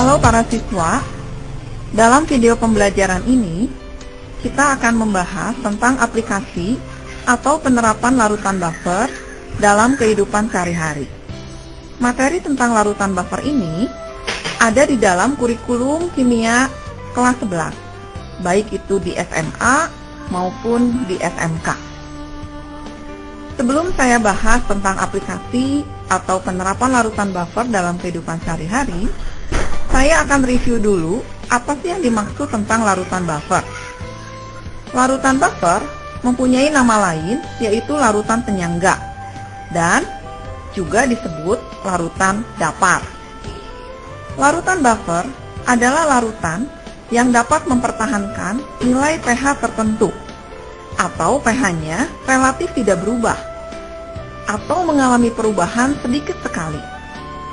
Halo para siswa, dalam video pembelajaran ini kita akan membahas tentang aplikasi atau penerapan larutan buffer dalam kehidupan sehari-hari. Materi tentang larutan buffer ini ada di dalam kurikulum kimia kelas 11, baik itu di SMA maupun di SMK. Sebelum saya bahas tentang aplikasi atau penerapan larutan buffer dalam kehidupan sehari-hari, saya akan review dulu apa sih yang dimaksud tentang larutan buffer. Larutan buffer mempunyai nama lain, yaitu larutan penyangga, dan juga disebut larutan dapar. Larutan buffer adalah larutan yang dapat mempertahankan nilai pH tertentu, atau pH-nya relatif tidak berubah, atau mengalami perubahan sedikit sekali,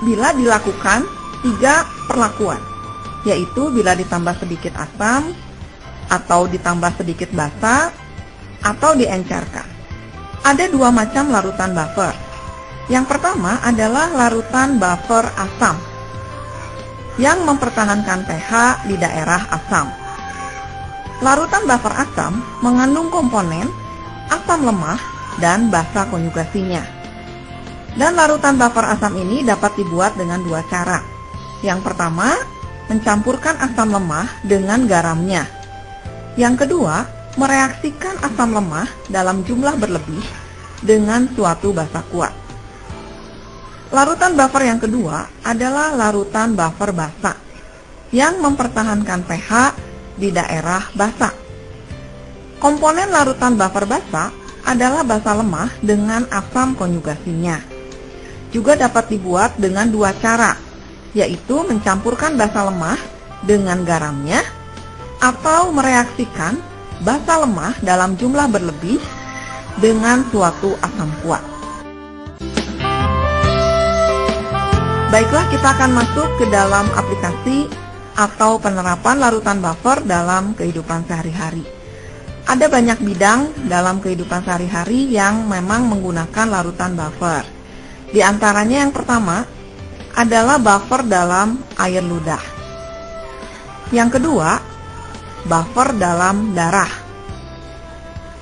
bila dilakukan 3 perlakuan, yaitu bila ditambah sedikit asam, atau ditambah sedikit basa, atau diencerkan. Ada 2 macam larutan buffer. Yang pertama adalah larutan buffer asam, yang mempertahankan pH di daerah asam. Larutan buffer asam mengandung komponen asam lemah dan basa konjugasinya. Dan larutan buffer asam ini dapat dibuat dengan 2 cara. Yang pertama, mencampurkan asam lemah dengan garamnya. Yang kedua, mereaksikan asam lemah dalam jumlah berlebih dengan suatu basa kuat. Larutan buffer yang kedua adalah larutan buffer basa, yang mempertahankan pH di daerah basa. Komponen larutan buffer basa adalah basa lemah dengan asam konjugasinya. Juga dapat dibuat dengan 2 cara, yaitu mencampurkan basa lemah dengan garamnya, atau mereaksikan basa lemah dalam jumlah berlebih dengan suatu asam kuat. Baiklah, kita akan masuk ke dalam aplikasi atau penerapan larutan buffer dalam kehidupan sehari-hari. Ada banyak bidang dalam kehidupan sehari-hari yang memang menggunakan larutan buffer. Di antaranya yang pertama adalah buffer dalam air ludah. Yang kedua, buffer dalam darah.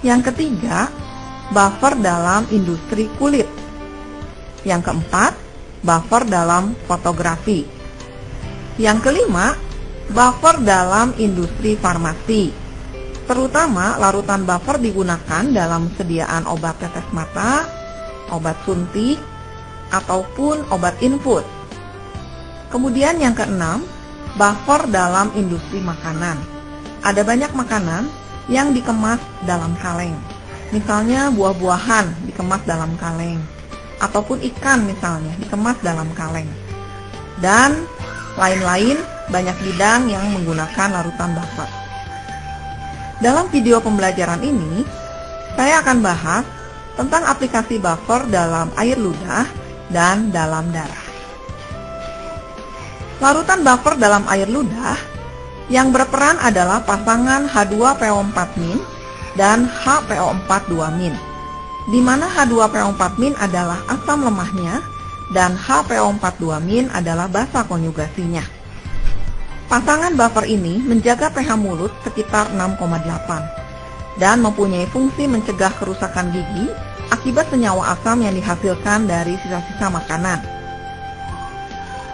Yang ketiga, buffer dalam industri kulit. Yang keempat, buffer dalam fotografi. Yang kelima, buffer dalam industri farmasi. Terutama larutan buffer digunakan dalam sediaan obat tetes mata, obat suntik, ataupun obat infus. Kemudian yang keenam, buffer dalam industri makanan. Ada banyak makanan yang dikemas dalam kaleng. Misalnya buah-buahan dikemas dalam kaleng, ataupun ikan misalnya dikemas dalam kaleng. Dan lain-lain banyak bidang yang menggunakan larutan buffer. Dalam video pembelajaran ini, saya akan bahas tentang aplikasi buffer dalam air ludah dan dalam darah. Larutan buffer dalam air ludah yang berperan adalah pasangan H2PO4- dan HPO42-, di mana H2PO4- adalah asam lemahnya dan HPO42- adalah basa konjugasinya. Pasangan buffer ini menjaga pH mulut sekitar 6,8 dan mempunyai fungsi mencegah kerusakan gigi akibat senyawa asam yang dihasilkan dari sisa-sisa makanan.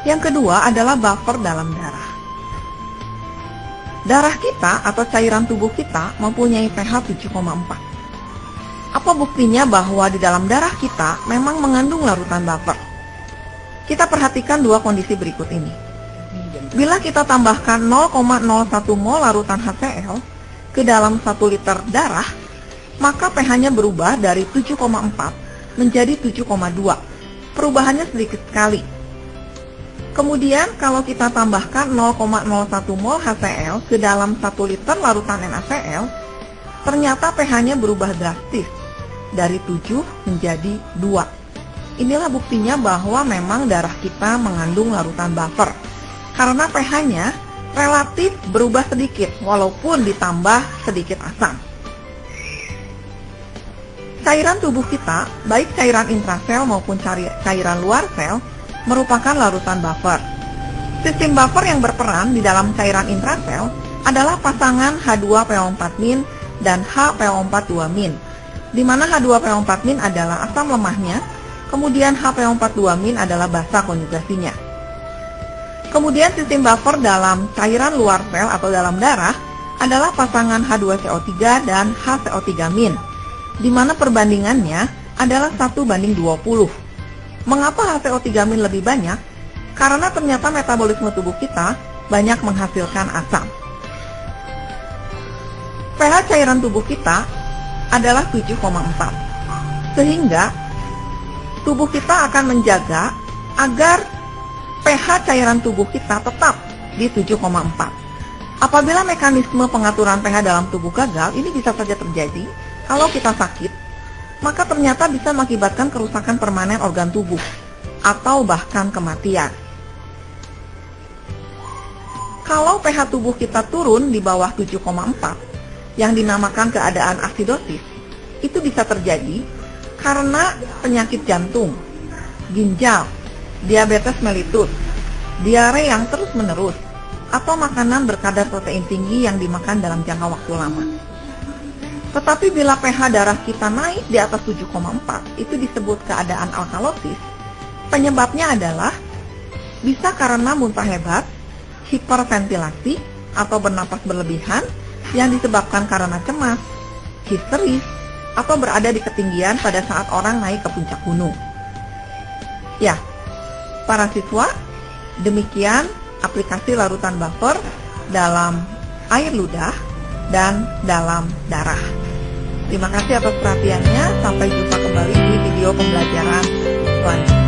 Yang kedua adalah buffer dalam darah. Darah kita atau cairan tubuh kita mempunyai pH 7,4. Apa buktinya bahwa di dalam darah kita memang mengandung larutan buffer? Kita perhatikan 2 kondisi berikut ini. Bila kita tambahkan 0,01 mol larutan HCl ke dalam 1 liter darah, maka pH-nya berubah dari 7,4 menjadi 7,2. Perubahannya sedikit sekali. Kemudian kalau kita tambahkan 0,01 mol HCl ke dalam 1 liter larutan NaCl, ternyata pH-nya berubah drastis dari 7 menjadi 2. Inilah buktinya bahwa memang darah kita mengandung larutan buffer, karena pH-nya relatif berubah sedikit walaupun ditambah sedikit asam. Cairan tubuh kita, baik cairan intrasel maupun cairan luar sel, merupakan larutan buffer. Sistem buffer yang berperan di dalam cairan intrasel adalah pasangan H2PO4- dan HPO42-, di mana H2PO4- adalah asam lemahnya, kemudian HPO42- adalah basa konjugasinya. Kemudian sistem buffer dalam cairan luar sel atau dalam darah adalah pasangan H2CO3 dan HCO3-, di mana perbandingannya adalah 1:20. Mengapa HCO3- lebih banyak? Karena ternyata metabolisme tubuh kita banyak menghasilkan asam. pH cairan tubuh kita adalah 7,4. Sehingga tubuh kita akan menjaga agar pH cairan tubuh kita tetap di 7,4. Apabila mekanisme pengaturan pH dalam tubuh gagal, ini bisa saja terjadi kalau kita sakit, maka ternyata bisa mengakibatkan kerusakan permanen organ tubuh atau bahkan kematian. Kalau pH tubuh kita turun di bawah 7,4, yang dinamakan keadaan asidosis, itu bisa terjadi karena penyakit jantung, ginjal, diabetes mellitus, diare yang terus-menerus, atau makanan berkadar protein tinggi yang dimakan dalam jangka waktu lama. Tetapi bila pH darah kita naik di atas 7,4, itu disebut keadaan alkalosis. Penyebabnya adalah bisa karena muntah hebat, hiperventilasi atau bernapas berlebihan yang disebabkan karena cemas, histeris, atau berada di ketinggian pada saat orang naik ke puncak gunung. Ya, para siswa, demikian aplikasi larutan buffer dalam air ludah dan dalam darah. Terima kasih atas perhatiannya. Sampai jumpa kembali di video pembelajaran selanjutnya.